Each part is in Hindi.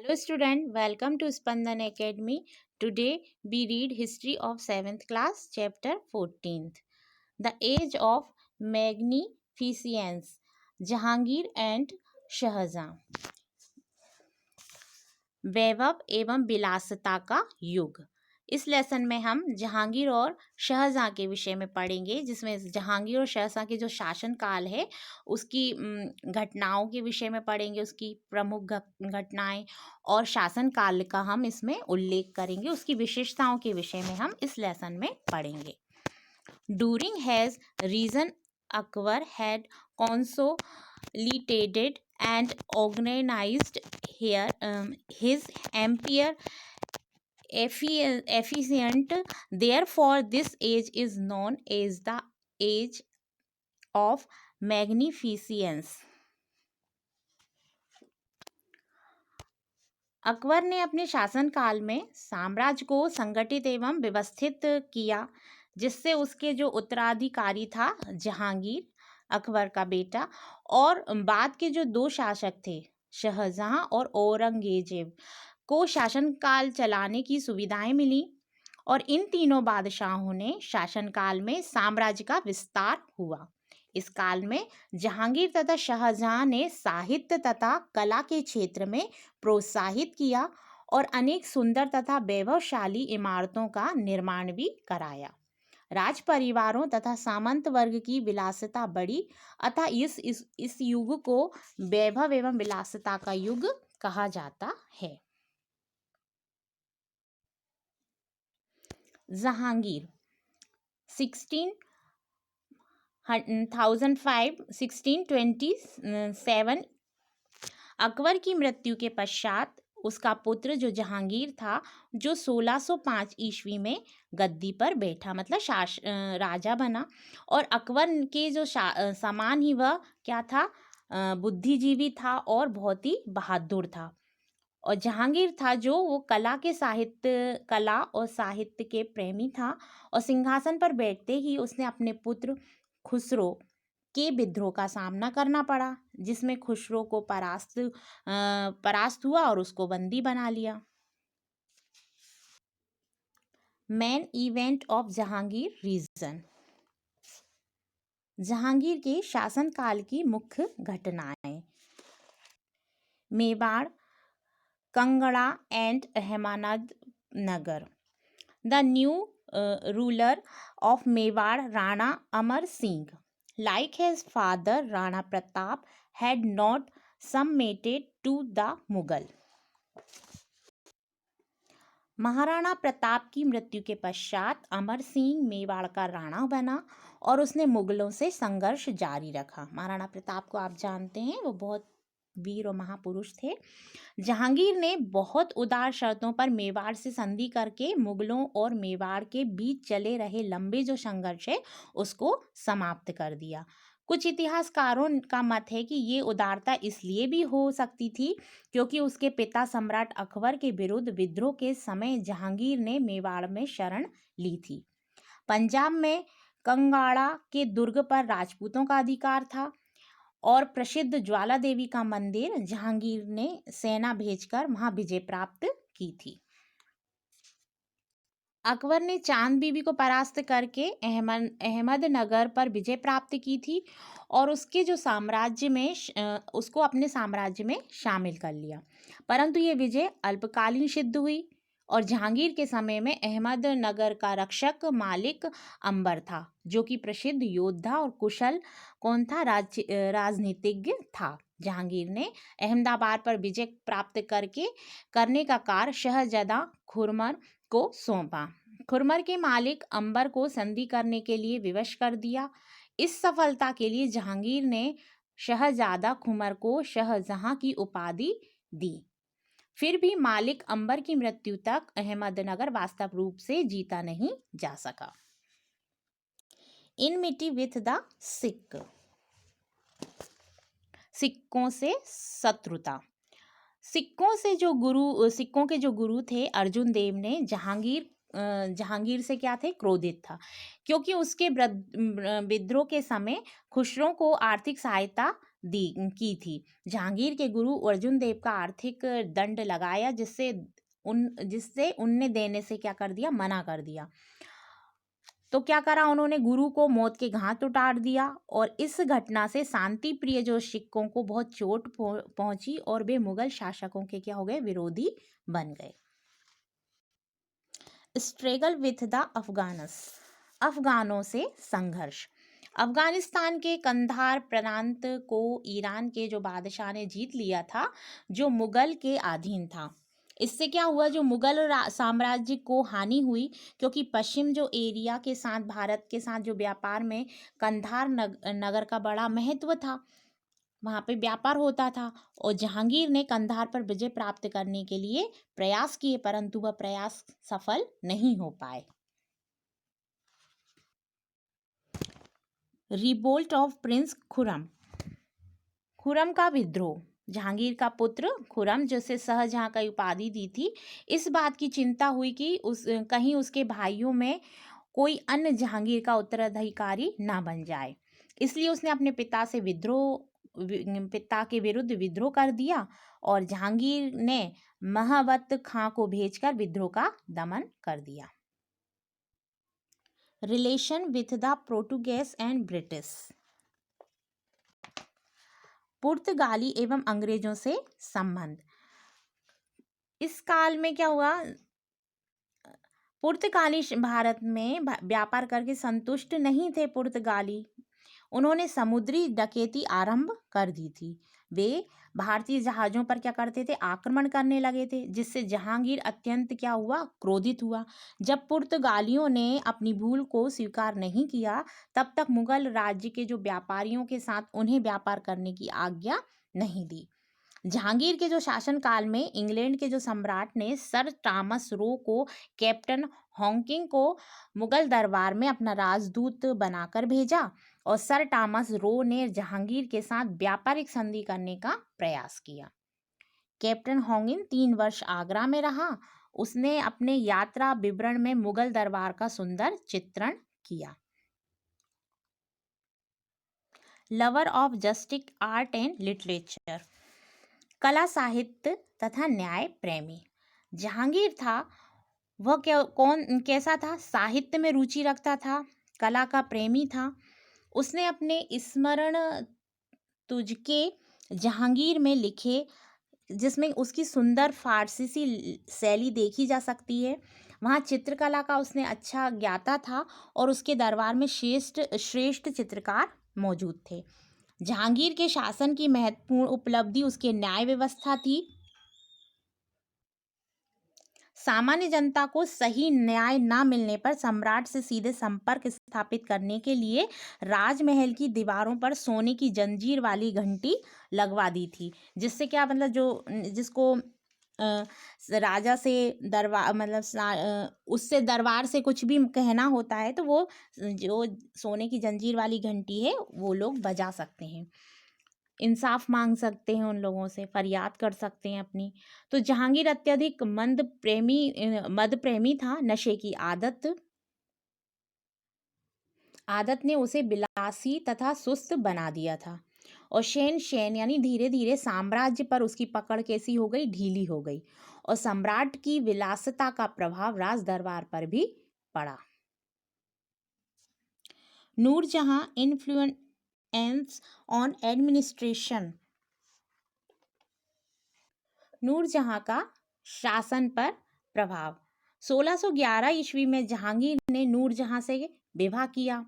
Hello student, welcome to Spandan Academy. Today we read History of 7th class, chapter 14th. The Age of Magnificence, Jahangir and Shahjahan. वैभव एवं विलासिता का युग। इस लेसन में हम जहांगीर और शाहजहां के विषय में पढ़ेंगे, जिसमें जहांगीर और शाहजहां के जो शासन काल है उसकी घटनाओं के विषय में पढ़ेंगे, उसकी प्रमुख घटनाएं और शासन काल का हम इसमें उल्लेख करेंगे, उसकी विशेषताओं के विषय में हम इस लेसन में पढ़ेंगे। During his reign Akbar had consolidated and organized here his empire efficient. Therefore, this age is known as the age of magnificence. Akbar ने अपने शासनकाल में साम्राज्य को संगठित एवं व्यवस्थित किया, जिससे उसके जो उत्तराधिकारी था जहांगीर, अकबर का बेटा, और बाद के जो दो शासक थे शाहजहां और औरंगजेब को शासनकाल चलाने की सुविधाएं मिली, और इन तीनों बादशाहों ने शासनकाल में साम्राज्य का विस्तार हुआ। इस काल में जहांगीर तथा शाहजहां ने साहित्य तथा कला के क्षेत्र में प्रोत्साहित किया और अनेक सुंदर तथा वैभवशाली इमारतों का निर्माण भी कराया। राज परिवारों तथा सामंत वर्ग की विलासिता बढ़ी, अतः इस युग को वैभव एवं विलासिता का युग कहा जाता है। जहांगीर 1627। अकबर की मृत्यु के पश्चात उसका पुत्र जो जहांगीर था, जो 1605 ईस्वी में गद्दी पर बैठा, मतलब राजा बना, और अकबर के जो समान ही वह क्या था, बुद्धिजीवी था और बहुत ही बहादुर था। और जहांगीर था जो वो कला और साहित्य के प्रेमी था, और सिंहासन पर बैठते ही उसने अपने पुत्र खुसरो के विद्रोह का सामना करना पड़ा, जिसमें खुसरो को परास्त हुआ और उसको बंदी बना लिया। Main event of Jahangir reign. Jahangir के शासनकाल की मुख्य घटनाएं। Mewar, Kangra and Ahmednagar. The new ruler of Mewar, Rana Amar Singh, like his father Rana Pratap, had not submitted to the Mughal. Maharana Pratap की मृत्यु के पश्चात अमर सिंह मेवाड़ का राणा बना और उसने मुगलों से संघर्ष जारी रखा। महाराणा प्रताप को आप जानते हैं, वो बहुत वीर और महापुरुष थे। जहांगीर ने बहुत उदार शर्तों पर मेवाड़ से संधि करके मुगलों और मेवाड़ के बीच चले रहे लंबे जो संघर्ष है उसको समाप्त कर दिया। कुछ इतिहासकारों का मत है कि ये उदारता इसलिए भी हो सकती थी क्योंकि उसके पिता सम्राट अकबर के विरुद्ध विद्रोह के समय जहांगीर ने मेवाड़ में शरण ली थी। पंजाब में कंगाड़ा के दुर्ग पर राजपूतों का अधिकार था और प्रसिद्ध ज्वाला देवी का मंदिर जहांगीर ने सेना भेजकर वहां विजय प्राप्त की थी। अकबर ने चांद बीबी को परास्त करके अहमदनगर पर विजय प्राप्त की थी और उसके जो साम्राज्य में उसको अपने साम्राज्य में शामिल कर लिया, परंतु ये विजय अल्पकालीन सिद्ध हुई और जहांगीर के समय में अहमदनगर का रक्षक मालिक अंबर था, जो कि प्रसिद्ध योद्धा और कुशल राजनीतिज्ञ था। जहांगीर ने अहमदाबाद पर विजय प्राप्त करने का कार्य शहजादा खुरमर को सौंपा। खुरमर के मालिक अंबर को संधि करने के लिए विवश कर दिया। इस सफलता के लिए जहांगीर ने शहजादा खुरमर को शाहजहां की उपाधि दी। फिर भी मालिक अंबर की मृत्यु तक अहमदनगर वास्तव रूप से जीता नहीं जा सका। इनमिटी विथ द सिख, सिक्कों से शत्रुता। सिक्कों के जो गुरु थे अर्जुन देव ने जहांगीर से क्या थे, क्रोधित था, क्योंकि उसके विद्रोह के समय खुसरो को आर्थिक सहायता दी की थी। जहांगीर के गुरु अर्जुन देव का आर्थिक दंड लगाया, जिससे उनने देने से क्या कर दिया, मना कर दिया। तो क्या करा उन्होंने, गुरु को मौत के घाट उतार दिया। और इस घटना से शांति प्रिय जो सिखों को बहुत चोट पहुंची और वे मुगल शासकों के क्या हो गए, विरोधी बन गए। स्ट्रगल विथ द अफगानस, अफगानों से संघर्ष। अफगानिस्तान के कंधार प्रांत को ईरान के जो बादशाह ने जीत लिया था, जो मुगल के अधीन था। इससे क्या हुआ, जो मुगल साम्राज्य को हानि हुई, क्योंकि पश्चिम जो एरिया के साथ, भारत के साथ जो व्यापार में कंधार नगर का बड़ा महत्व था, वहाँ पे व्यापार होता था। और जहांगीर ने कंधार पर विजय प्राप्त करने के लिए प्रयास किए, परंतु वह प्रयास सफल नहीं हो पाए। Revolt of Prince Khurram, Khurram का विद्रोह। जहांगीर का पुत्र खुरम, जिसे शाहजहां का उपाधि दी थी, इस बात की चिंता हुई कि कहीं उसके भाइयों में कोई अन्य जहांगीर का उत्तराधिकारी ना बन जाए। इसलिए उसने अपने पिता के विरुद्ध विद्रोह कर दिया और जहांगीर ने महावत खां को भेजकर विद्रोह का दमन कर दिया। Relation with the Portuguese and British, पुर्तगाली एवं अंग्रेजों से संबंध। इस काल में क्या हुआ, पुर्तगाली भारत में व्यापार करके संतुष्ट नहीं थे। पुर्तगाली, उन्होंने समुद्री डकैती आरंभ कर दी थी। वे भारतीय जहाज़ों पर क्या करते थे, आक्रमण करने लगे थे, जिससे जहांगीर अत्यंत क्या हुआ, क्रोधित हुआ। जब पुर्तगालियों ने अपनी भूल को स्वीकार नहीं किया, तब तक मुगल राज्य के जो व्यापारियों के साथ उन्हें व्यापार करने की आज्ञा नहीं दी। जहांगीर के जो शासनकाल में इंग्लैंड के जो सम्राट ने सर टॉमस रो को कैप्टन हॉकिंग को मुगल दरबार में अपना राजदूत बनाकर भेजा, और सर टॉमस रो ने जहांगीर के साथ व्यापारिक संधि करने का प्रयास किया। कैप्टन हॉकिंग 3 वर्ष आगरा में रहा। उसने अपने यात्रा विवरण में मुगल दरबार का सुंदर चित्रण किया। Lover of justice, art and literature, कला साहित्य तथा न्याय प्रेमी। जहांगीर था वह कैसा था, साहित्य में रुचि रखता था, कला का प्रेमी था। उसने अपने स्मरण तुझके जहांगीर में लिखे, जिसमें उसकी सुंदर फारसी सी शैली देखी जा सकती है। वहाँ चित्रकला का उसने अच्छा ज्ञाता था और उसके दरबार में श्रेष्ठ चित्रकार मौजूद थे। जहांगीर के शासन की महत्वपूर्ण उपलब्धि उसके न्याय व्यवस्था थी। सामान्य जनता को सही न्याय न मिलने पर सम्राट से सीधे संपर्क स्थापित करने के लिए राजमहल की दीवारों पर सोने की जंजीर वाली घंटी लगवा दी थी, जिससे क्या मतलब जिसको राजा से दरबार उससे दरबार से कुछ भी कहना होता है तो वो जो सोने की जंजीर वाली घंटी है वो लोग बजा सकते हैं, इंसाफ मांग सकते हैं, उन लोगों से फरियाद कर सकते हैं अपनी। तो जहांगीर अत्यधिक मद प्रेमी था। नशे की आदत ने उसे बिलासी तथा सुस्त बना दिया था। और शेन यानी धीरे धीरे साम्राज्य पर उसकी पकड़ कैसी हो गई, ढीली हो गई। और सम्राट की विलासिता का प्रभाव राज दरबार पर भी पड़ा। Noorjahan influence on administration, Noorjahan का शासन पर प्रभाव। 1611 ईस्वी में जहांगीर ने नूरजहां से विवाह किया।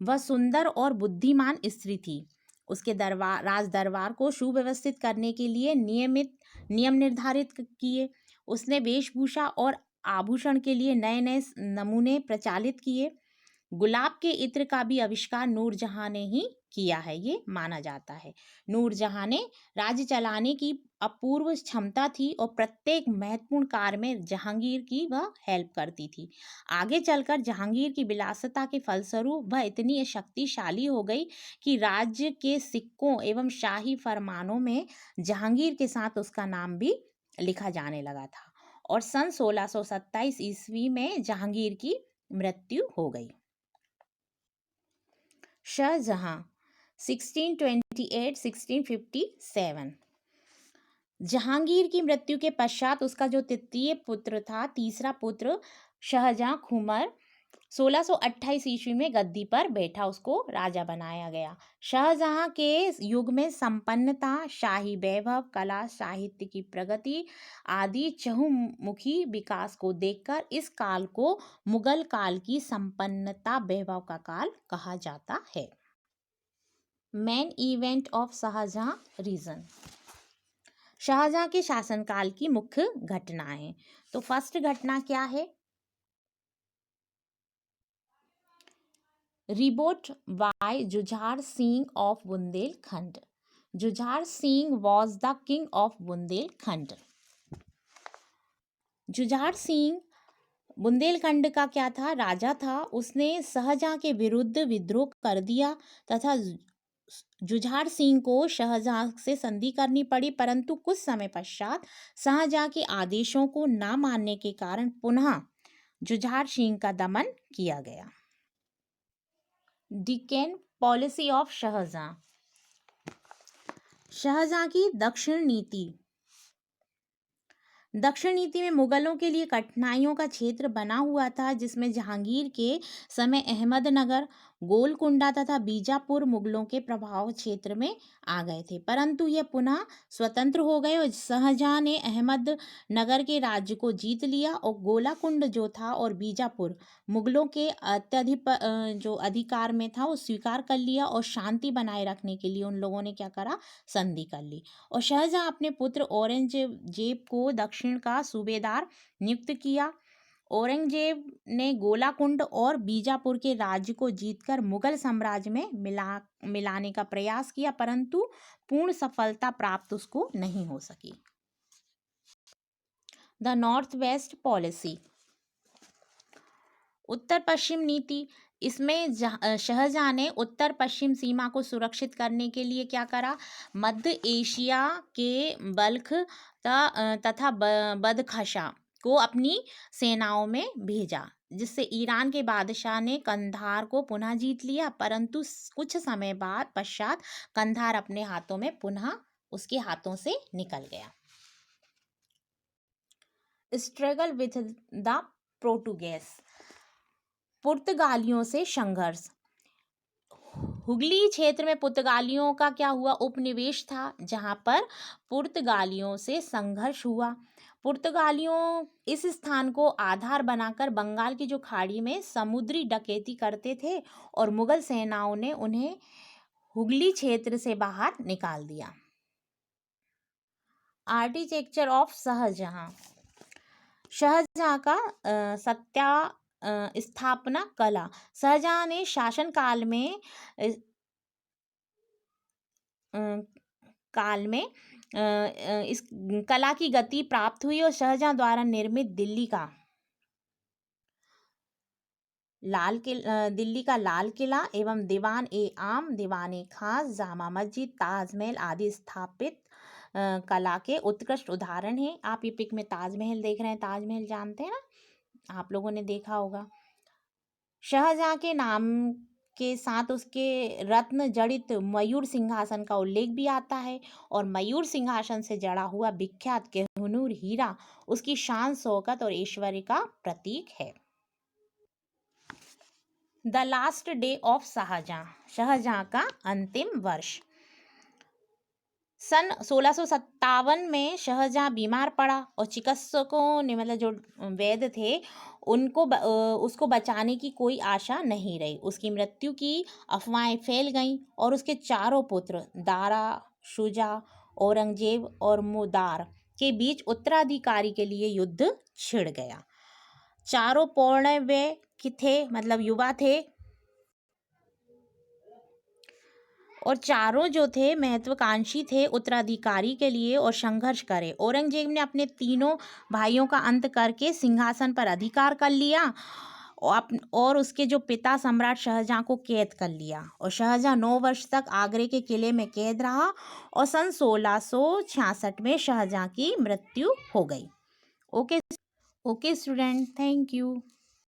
वह सुंदर और बुद्धिमान स्त्री थी। उसके राज दरबार को सुव्यवस्थित करने के लिए नियम निर्धारित किए। उसने वेशभूषा और आभूषण के लिए नए नए नमूने प्रचालित किए। गुलाब के इत्र का भी आविष्कार नूरजहां ने ही किया है, ये माना जाता है। नूरजहां ने राज्य चलाने की अपूर्व क्षमता थी और प्रत्येक महत्वपूर्ण कार्य में जहांगीर की वह हेल्प करती थी। आगे चलकर जहांगीर की विलासिता के फलस्वरूप वह इतनी शक्तिशाली हो गई कि राज्य के सिक्कों एवं शाही फरमानों में जहांगीर के साथ उसका नाम भी लिखा जाने लगा था। और सन 1627 ईस्वी में जहांगीर की मृत्यु हो गई। शाहजहां, 1628-1657। जहांगीर की मृत्यु के पश्चात उसका जो तृतीय पुत्र था, तीसरा पुत्र शाहजहां खुमर, 1628 ईस्वी में गद्दी पर बैठा, उसको राजा बनाया गया। शाहजहां के युग में संपन्नता, शाही वैभव, कला, साहित्य की प्रगति आदि चहुमुखी विकास को देखकर इस काल को मुगल काल की संपन्नता वैभव का काल कहा जाता है। Main event of Shahjahan reign. Shahjahan के शासनकाल की मुख्य घटनाएं। तो फर्स्ट घटना क्या है? Revolt by Jujhar Singh of Bundelkhand. Jujhar Singh was the king of Bundelkhand. Jujhar Singh Bundelkhand का क्या था? राजा था। उसने शाहजहां के विरुद्ध विद्रोह कर दिया तथा जुझार सिंह को शाहजहां से संधि करनी पड़ी, परंतु कुछ समय पश्चात शाहजहां के आदेशों को न मानने के कारण पुनः जुझार सिंह का दमन किया गया। डिकेन पॉलिसी ऑफ शाहजहां। शाहजहां की दक्षिण नीति। दक्षिण नीति में मुगलों के लिए कठिनाइयों का क्षेत्र बना हुआ था, जिसमें जहांगीर के समय अहमदनगर, गोलकुंडा तथा बीजापुर मुगलों के प्रभाव क्षेत्र में आ गए थे, परंतु ये पुनः स्वतंत्र हो गए और शाहजहां ने अहमदनगर के राज्य को जीत लिया और गोलाकुंड जो था और बीजापुर मुगलों के अत्यधिक जो अधिकार में था वो स्वीकार कर लिया और शांति बनाए रखने के लिए उन लोगों ने क्या करा? संधि कर ली। और शाहजहां अपने पुत्र औरंगजेब को दक्षिण का सूबेदार नियुक्त किया। औरंगजेब ने गोलाकुंड और बीजापुर के राज्य को जीतकर मुगल साम्राज्य में मिलाने का प्रयास किया, परंतु पूर्ण सफलता प्राप्त उसको नहीं हो सकी। The north west policy. उत्तर पश्चिम नीति। इसमें शाहजहां ने उत्तर पश्चिम सीमा को सुरक्षित करने के लिए क्या करा? मध्य एशिया के बल्ख तथा बदखशा को अपनी सेनाओं में भेजा, जिससे ईरान के बादशाह ने कंधार को पुनः जीत लिया, परंतु कुछ समय बाद पश्चात कंधार अपने हाथों में पुनः उसके हाथों से निकल गया। Struggle with the Portuguese. पुर्तगालियों से संघर्ष। हुगली क्षेत्र में पुर्तगालियों का क्या हुआ? उपनिवेश था, जहां पर पुर्तगालियों से संघर्ष हुआ। पुर्तगालियों इस स्थान को आधार बनाकर बंगाल की जो खाड़ी में समुद्री डकैती करते थे और मुगल सेनाओं ने उन्हें हुगली क्षेत्र से बाहर निकाल दिया। Architecture of Shahjahan. शाहजहां का स्थापना कला। शाहजहां ने शासनकाल में इस कला की गति प्राप्त हुई और शाहजहां द्वारा निर्मित दिल्ली का लाल किला एवं दीवान ए आम, दीवान ए खास, जामा मस्जिद, ताजमहल आदि स्थापित कला के उत्कृष्ट उदाहरण हैं। आप ये पिक में ताजमहल देख रहे हैं, ताजमहल जानते हैं ना, आप लोगों ने देखा होगा। शाहजहां के नाम के साथ उसके रत्न जड़ित मयूर सिंहासन का उल्लेख भी आता है और मयूर सिंहासन से जड़ा हुआ विख्यात कोहिनूर हीरा उसकी शान, शौकत और ऐश्वर्य का प्रतीक है। The last day of Shahjahan. Shahjahan का अंतिम वर्ष। सन 1657 में शाहजहां बीमार पड़ा और चिकित्सकों ने मतलब जो वैद्य थे उसको बचाने की कोई आशा नहीं रही। उसकी मृत्यु की अफवाहें फैल गईं और उसके चारों पुत्र दारा, शुजा, औरंगजेब और मुदार के बीच उत्तराधिकारी के लिए युद्ध छिड़ गया। चारों पौरण्य थे, मतलब युवा थे और चारों जो थे महत्वाकांक्षी थे उत्तराधिकारी के लिए और संघर्ष करे। औरंगजेब ने अपने तीनों भाइयों का अंत करके सिंहासन पर अधिकार कर लिया और उसके जो पिता सम्राट शाहजहां को कैद कर लिया और शाहजहां 9 वर्ष तक आगरे के किले में कैद रहा और सन 1666 में शाहजहां की मृत्यु हो गई। Okay student, thank you.